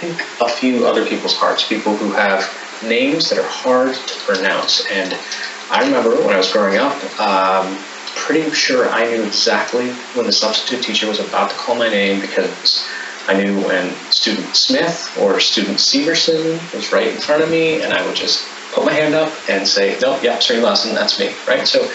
think, a few other people's hearts, people who have names that are hard to pronounce. And I remember when I was growing up, pretty sure I knew exactly when the substitute teacher was about to call my name, because I knew when student Smith or student Severson was right in front of me, and I would just put my hand up and say, no, yeah, Srinivasan, that's me, right? So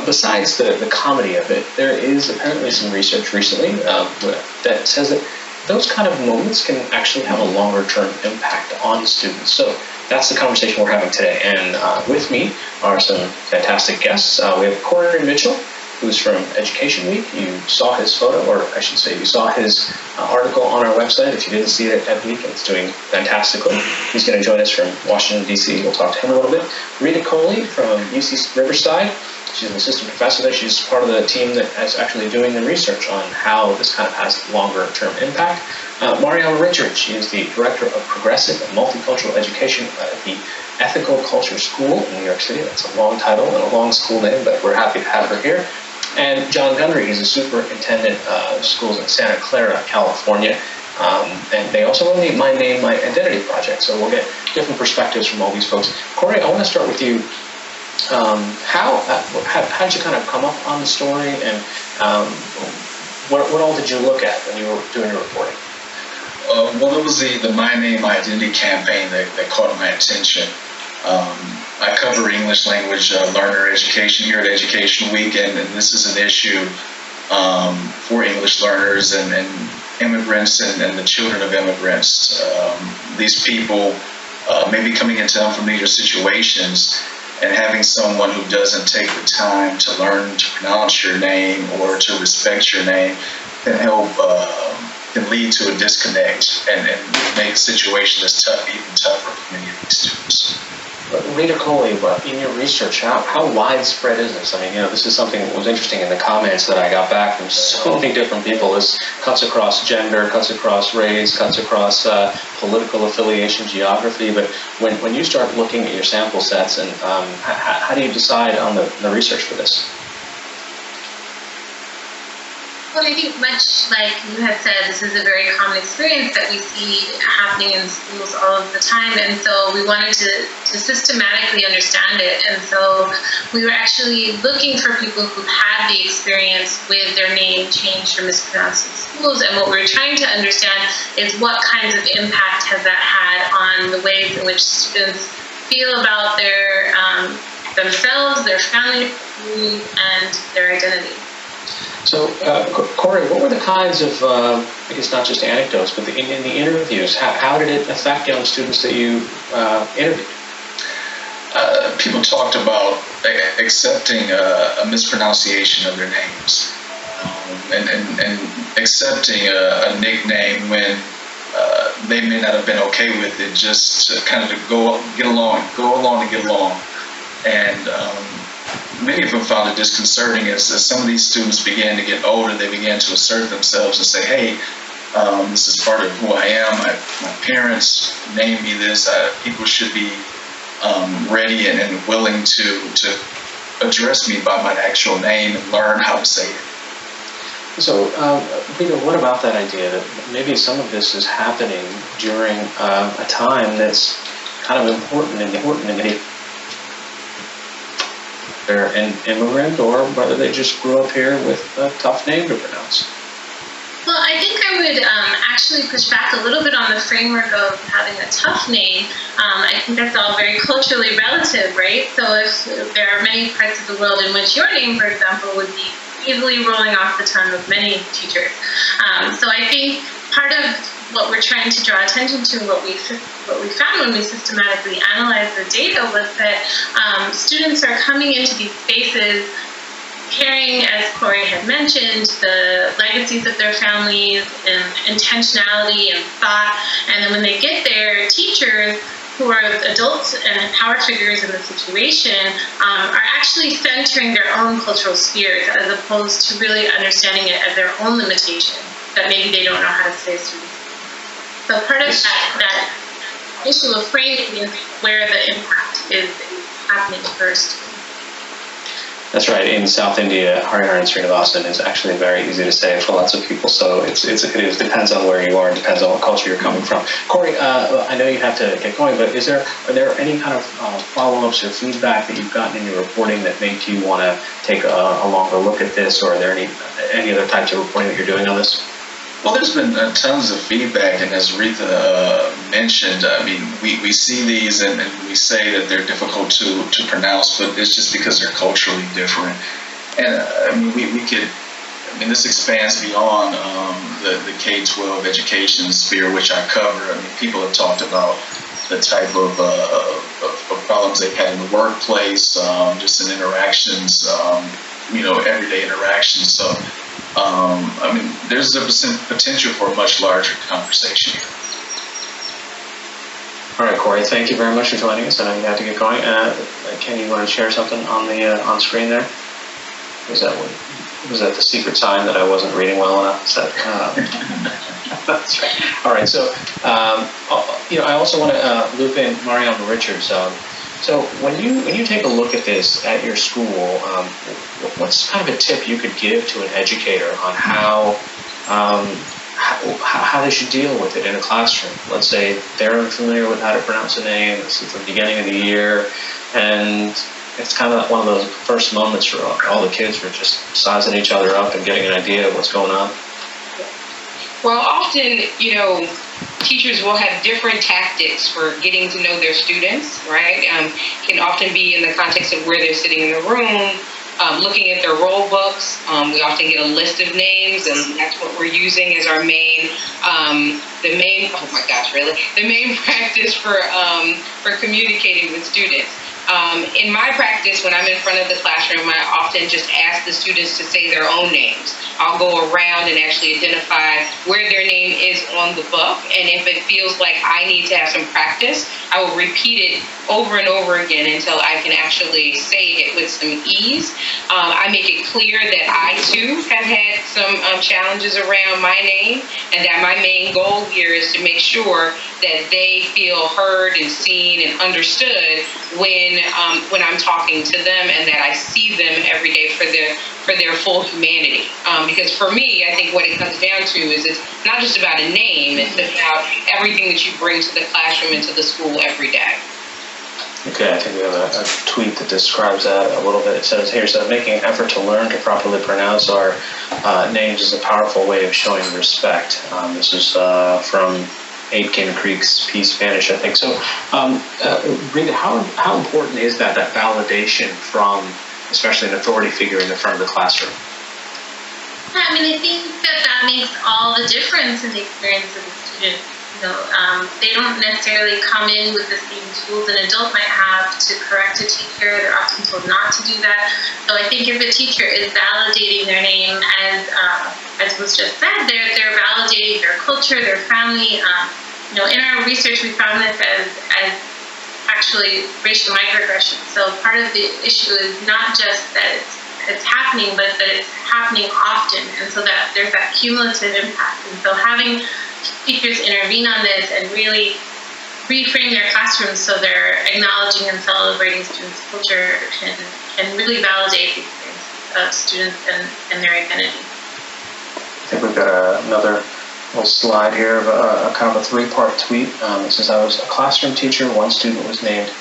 besides the comedy of it, there is apparently some research recently that says that those kind of moments can actually have a longer-term impact on students. So that's the conversation we're having today. And with me are some fantastic guests. We have Corey Mitchell, who's from Education Week. You saw his photo, or I should say you saw his article on our website. If you didn't see it at Week, it's doing fantastically. He's going to join us from Washington, D.C. We'll talk to him a little bit. Rita Kohli from UC Riverside. She's an assistant professor there. She's part of the team that is actually doing the research on how this kind of has longer-term impact. Mariana Richards, she is the Director of Progressive and Multicultural Education at the Ethical Culture School in New York City. That's a long title and a long school name, but we're happy to have her here. And John Gundry, he's a superintendent of schools in Santa Clara, California. And they also run the My Name, My Identity project. So we'll get different perspectives from all these folks. Corey, I want to start with you. How did you kind of come up on the story, and what all did you look at when you were doing your reporting? Well, it was the My Name, My Identity campaign that caught my attention. I cover English language learner education here at Education Week, and this is an issue for English learners and immigrants and the children of immigrants. These people may be coming into unfamiliar situations, and having someone who doesn't take the time to learn to pronounce your name or to respect your name can help can lead to a disconnect and make a situation that's even tougher for many of these students. Rita Kohli, in your research, how widespread is this? I mean, this is something that was interesting in the comments that I got back from so many different people. This cuts across gender, cuts across race, cuts across political affiliation, geography. But when you start looking at your sample sets, and how do you decide on the research for this? Well, I think much like you had said, this is a very common experience that we see happening in schools all of the time, and so we wanted to systematically understand it. And so we were actually looking for people who had the experience with their name changed or mispronounced in schools, and what we were trying to understand is what kinds of impact has that had on the ways in which students feel about their themselves, their family, and their identity. So, Corey, what were the kinds of, I guess not just anecdotes, but in the interviews, how did it affect young students that you interviewed? People talked about accepting a mispronunciation of their names and accepting a nickname when they may not have been okay with it, just to kind of go along and get along. And many of them found it disconcerting as some of these students began to get older. They began to assert themselves and say, hey, this is part of who I am. My parents named me this. People should be ready and willing to address me by my actual name and learn how to say it. So, Rita, what about that idea that maybe some of this is happening during a time that's kind of important in the they're an immigrant, or whether they just grew up here with a tough name to pronounce? Well, I think I would actually push back a little bit on the framework of having a tough name. I think that's all very culturally relative, right? So if there are many parts of the world in which your name, for example, would be easily rolling off the tongue of many teachers. So I think part of what we're trying to draw attention to, what we found when we systematically analyzed the data, was that students are coming into these spaces carrying, as Corey had mentioned, the legacies of their families and intentionality and thought. And then when they get there, teachers who are adults and power figures in the situation are actually centering their own cultural spheres as opposed to really understanding it as their own limitation that maybe they don't know how to say through. So part of that issue of framing is where the impact is happening first. That's right. In South India, Haryana and Srinivasan is actually very easy to say for lots of people. So it depends on where you are, and depends on what culture you're coming from. Corey, I know you have to get going, but are there any kind of follow-ups or feedback that you've gotten in your reporting that make you want to take a longer look at this, or are there any other types of reporting that you're doing on this? Well, there's been tons of feedback, and as Rita mentioned, I mean, we see these and we say that they're difficult to pronounce, but it's just because they're culturally different. And I mean, this expands beyond the K-12 education sphere, which I cover. I mean, people have talked about the type of problems they've had in the workplace, just in interactions, everyday interactions. So, I mean, there's a potential for a much larger conversation here. All right, Corey, thank you very much for joining us. I know you have to get going. Ken, you want to share something on the on screen there? Was that the secret sign that I wasn't reading well enough? That's right. All right, so I also want to loop in Mariama Richards. So when you take a look at this at your school, what's kind of a tip you could give to an educator on how they should deal with it in a classroom? Let's say they're unfamiliar with how to pronounce a name. This is the beginning of the year, and it's kind of one of those first moments where all the kids were just sizing each other up and getting an idea of what's going on. Well, often, teachers will have different tactics for getting to know their students, right? Can often be in the context of where they're sitting in the room, looking at their roll books. We often get a list of names, and that's what we're using as our main practice for communicating with students. In my practice, when I'm in front of the classroom, I often just ask the students to say their own names. I'll go around and actually identify where their name is on the book, and if it feels like I need to have some practice, I will repeat it over and over again until I can actually say it with some ease. I make it clear that I, too, have had some challenges around my name, and that my main goal here is to make sure that they feel heard and seen and understood when I'm talking to them, and that I see them every day for their full humanity. Because for me, I think what it comes down to is it's not just about a name, it's about everything that you bring to the classroom and to the school every day. Okay, I think we have a tweet that describes that a little bit. It says here, making an effort to learn to properly pronounce our names is a powerful way of showing respect. This is from Aitken Creek's Peace Spanish, I think. So, Rita, how important is that validation from, especially an authority figure in the front of the classroom? I mean, I think that makes all the difference in the experience of the student. They don't necessarily come in with the same tools an adult might have to correct a teacher. They're often told not to do that. So I think if a teacher is validating their name, as was just said, they're validating their culture, their family. In our research, we found this as actually racial microaggression. So part of the issue is not just that it's happening, but that it's happening often, and so that there's that cumulative impact. And so having teachers intervene on this and really reframe their classrooms so they're acknowledging and celebrating students' culture can really validate the experience of students and their identity. I think we've got another little slide here of a kind of a three-part tweet. It says, I was a classroom teacher. One student was named,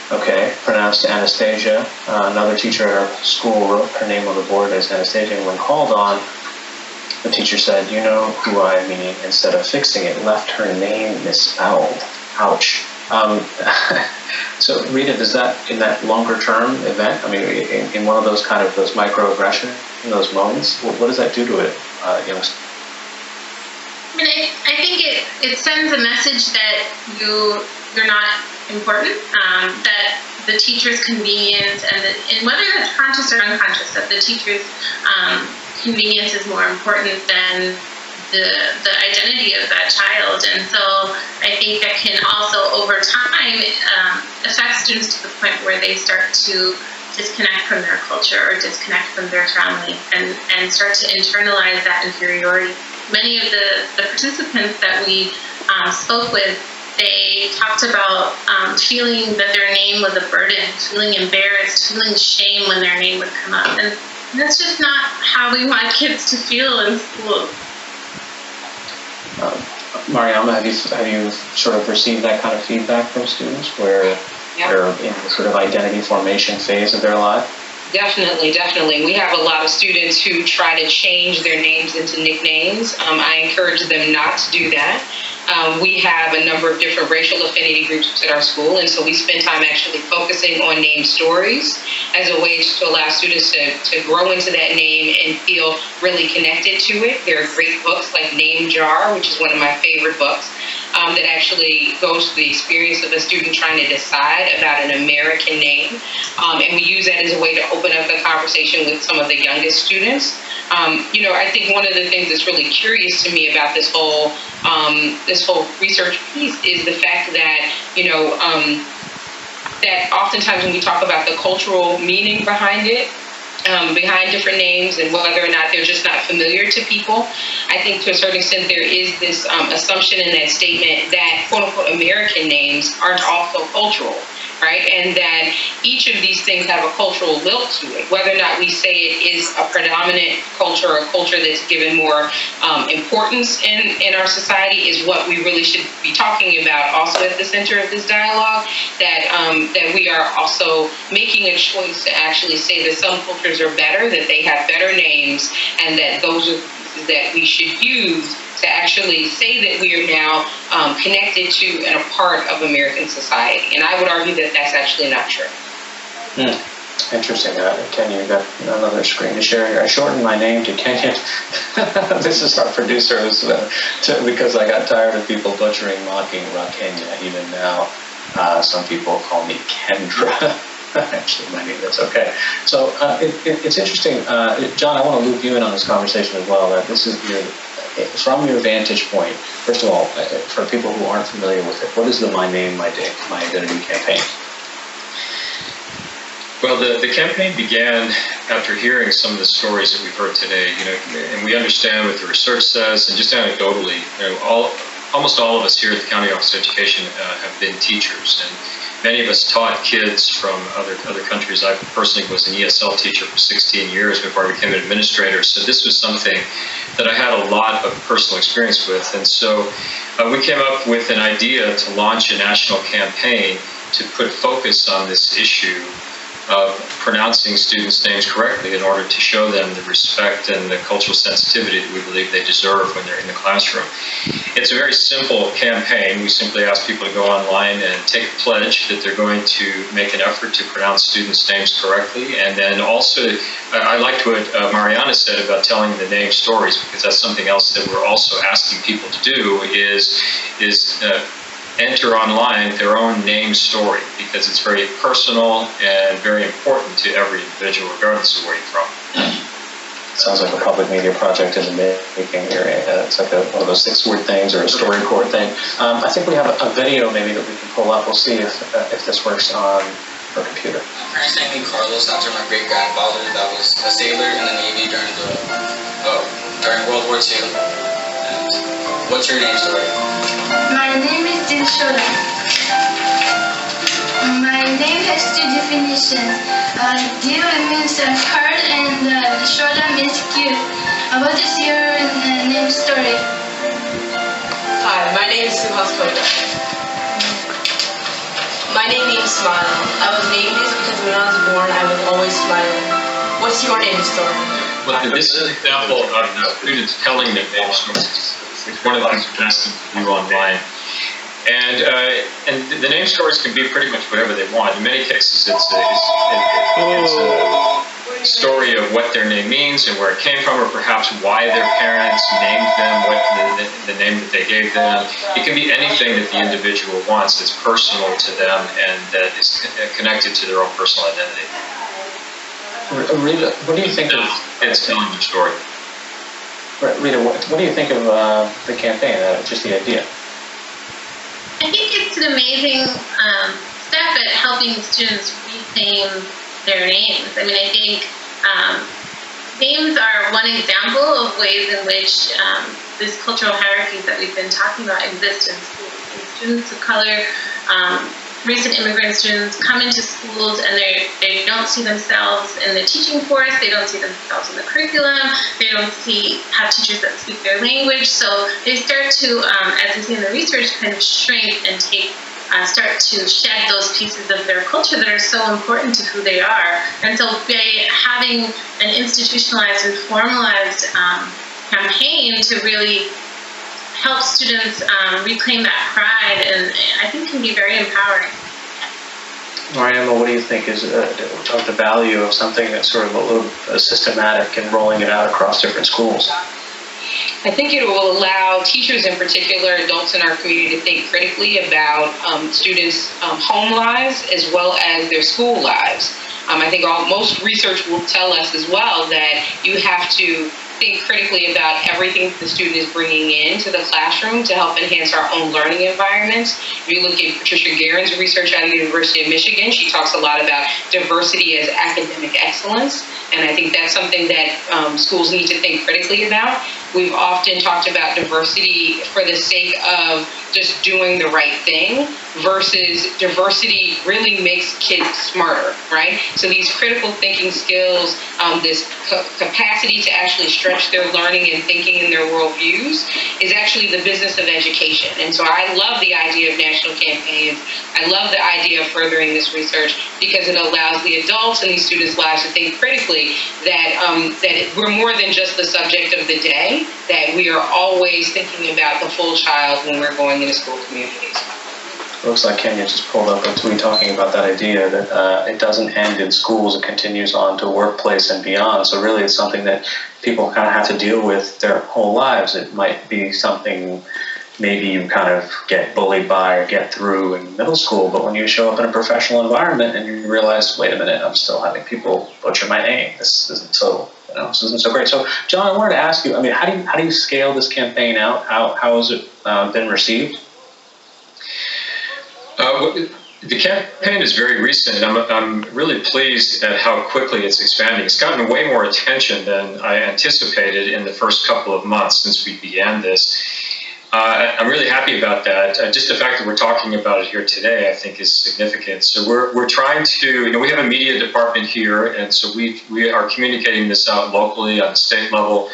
pronounced Anastasia. Another teacher at our school wrote her name on the board as Anastasia, and when called on, the teacher said, you know who I mean, instead of fixing it, left her name misspelled. Ouch. So, Rita, does that, in that longer-term event, I mean, in one of those those microaggressions, in those moments, what does that do to it, youngsters? I mean, I think it sends a message that you're not important, that the teacher's convenience and whether that's conscious or unconscious, that the teacher's convenience is more important than the identity of that child. And so I think that can also, over time, affect students to the point where they start to disconnect from their culture or disconnect from their family and start to internalize that inferiority. Many of the participants that we spoke with They talked about feeling that their name was a burden, feeling embarrassed, feeling shame when their name would come up. And that's just not how we want kids to feel in school. Mariama, have you sort of received that kind of feedback from students where they're in the sort of identity formation phase of their life? Definitely. We have a lot of students who try to change their names into nicknames. I encourage them not to do that. We have a number of different racial affinity groups at our school, and so we spend time actually focusing on name stories as a way to allow students to grow into that name and feel really connected to it. There are great books like Name Jar, which is one of my favorite books, that actually goes through the experience of a student trying to decide about an American name. And we use that as a way to open up the conversation with some of the youngest students. I think one of the things that's really curious to me about this whole research piece is the fact that, that oftentimes when we talk about the cultural meaning behind it, behind different names and whether or not they're just not familiar to people, I think to a certain extent there is this assumption in that statement that quote-unquote American names aren't also cultural, right? And that each of these things have a cultural lilt to it. Whether or not we say it is a predominant culture or a culture that's given more importance in our society is what we really should be talking about also at the center of this dialogue, that we are also making a choice to actually say that some cultures are better, that they have better names, and that those are pieces that we should use to actually say that we are now connected to and a part of American society. And I would argue that that's actually not true. Interesting. Kenya, you got another screen to share here. I shortened my name to Kenya. This is our producer, because I got tired of people butchering, mocking Rakenya. Even now, some people call me Kendra. Actually, my name, that's okay. So it's interesting. John, I want to loop you in on this conversation as well. This is from your vantage point. First of all, for people who aren't familiar with it, what is the My Name, My Identity campaign? Well, the campaign began after hearing some of the stories that we've heard today, and we understand what the research says, and just anecdotally, almost all of us here at the County Office of Education have been teachers, and many of us taught kids from other countries. I personally was an ESL teacher for 16 years before I became an administrator, so this was something that I had a lot of personal experience with, and so we came up with an idea to launch a national campaign to put focus on this issue of pronouncing students' names correctly in order to show them the respect and the cultural sensitivity that we believe they deserve when they're in the classroom. It's a very simple campaign. We simply ask people to go online and take a pledge that they're going to make an effort to pronounce students' names correctly. And then also, I liked what Mariana said about telling the name stories, because that's something else that we're also asking people to do is enter online their own name story, because it's very personal and very important to every individual, regardless of where you're from. Sounds like a public media project in the making here. It's like one of those 6-word things or a StoryCorps thing. I think we have a video maybe that we can pull up. We'll see if this works on our computer. My parents named me Carlos after my great-grandfather that was a sailor in the Navy during World War II. And what's your name story? My name is Dilshoda. My name has 2 definitions. Dil means hard and Shoda means cute. What is your name story? Hi, my name is Suhas Koda. My name means smile. I was named this because when I was born, I was always smiling. What's your name story? Well, this is an example of students telling their name stories. It's one of the things we're asking to do online. And the name stories can be pretty much whatever they want. In many cases, it's a story of what their name means and where it came from, or perhaps why their parents named them, what the name that they gave them. It can be anything that the individual wants that's personal to them and that is connected to their own personal identity. Rita, what do you think of... It's telling the story. Rita, what do you think of the campaign, just the idea? I think it's an amazing step at helping students reclaim their names. I mean, I think names are one example of ways in which these cultural hierarchies that we've been talking about exist in schools. students of color, recent immigrant students come into schools and they don't see themselves in the teaching force, they don't see themselves in the curriculum, they don't have teachers that speak their language, so they start to, as we see in the research, kind of shrink and start to shed those pieces of their culture that are so important to who they are. And so by having an institutionalized and formalized campaign to really help students reclaim that pride, and I think can be very empowering. Mariama, what do you think is of the value of something that's sort of a little systematic and rolling it out across different schools? I think it will allow teachers in particular, adults in our community, to think critically about students' home lives as well as their school lives. I think most research will tell us as well that you have to think critically about everything the student is bringing into the classroom to help enhance our own learning environments. If you look at Patricia Guerin's research out of the University of Michigan, she talks a lot about diversity as academic excellence, and I think that's something that schools need to think critically about. We've often talked about diversity for the sake of just doing the right thing versus diversity really makes kids smarter, right? So these critical thinking skills, this capacity to actually stretch their learning and thinking in their worldviews is actually the business of education. And so I love the idea of national campaigns. I love the idea of furthering this research because it allows the adults in these students' lives to think critically that we're more than just the subject of the day, that we are always thinking about the full child when we're going into school communities. Looks like Kenya just pulled up a tweet talking about that idea that it doesn't end in schools, it continues on to workplace and beyond. So really it's something that people kind of have to deal with their whole lives. It might be something maybe you kind of get bullied by or get through in middle school, but when you show up in a professional environment and you realize, wait a minute, I'm still having people butcher my name. This isn't so great. So John, I wanted to ask you, I mean, how do you scale this campaign out? How has it been received? The campaign is very recent, and I'm really pleased at how quickly it's expanding. It's gotten way more attention than I anticipated in the first couple of months since we began this. I'm really happy about that. Just the fact that we're talking about it here today, I think, is significant. So we're trying to, we have a media department here, and so we are communicating this out locally on the state level.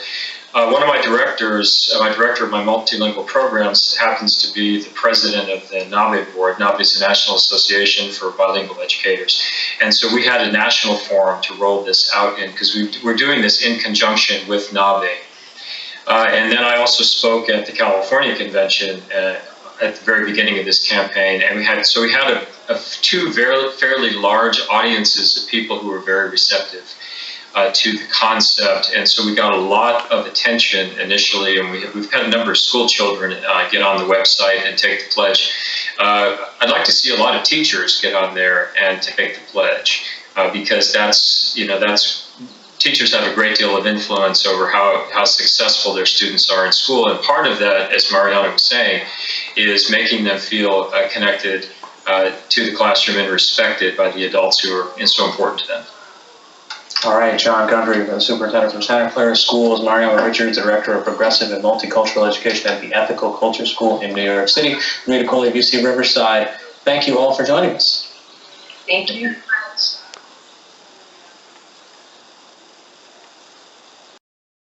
One of my director of my multilingual programs happens to be the president of the NABE board. NABE is the National Association for Bilingual Educators. And so we had a national forum to roll this out in, because we're doing this in conjunction with NABE. And then I also spoke at the California convention at the very beginning of this campaign. And we had two fairly large audiences of people who were very receptive to the concept, and so we got a lot of attention initially, and we've had a number of school children get on the website and take the pledge. I'd like to see a lot of teachers get on there and take the pledge, because that's teachers have a great deal of influence over how successful their students are in school, and part of that, as Mariana was saying, is making them feel connected to the classroom and respected by the adults who are so important to them. All right, John Gundry, the superintendent from Santa Clara Schools, Mariama Richards, director of progressive and multicultural education at the Ethical Culture School in New York City, Rita Kohli, UC Riverside. Thank you all for joining us. Thank you.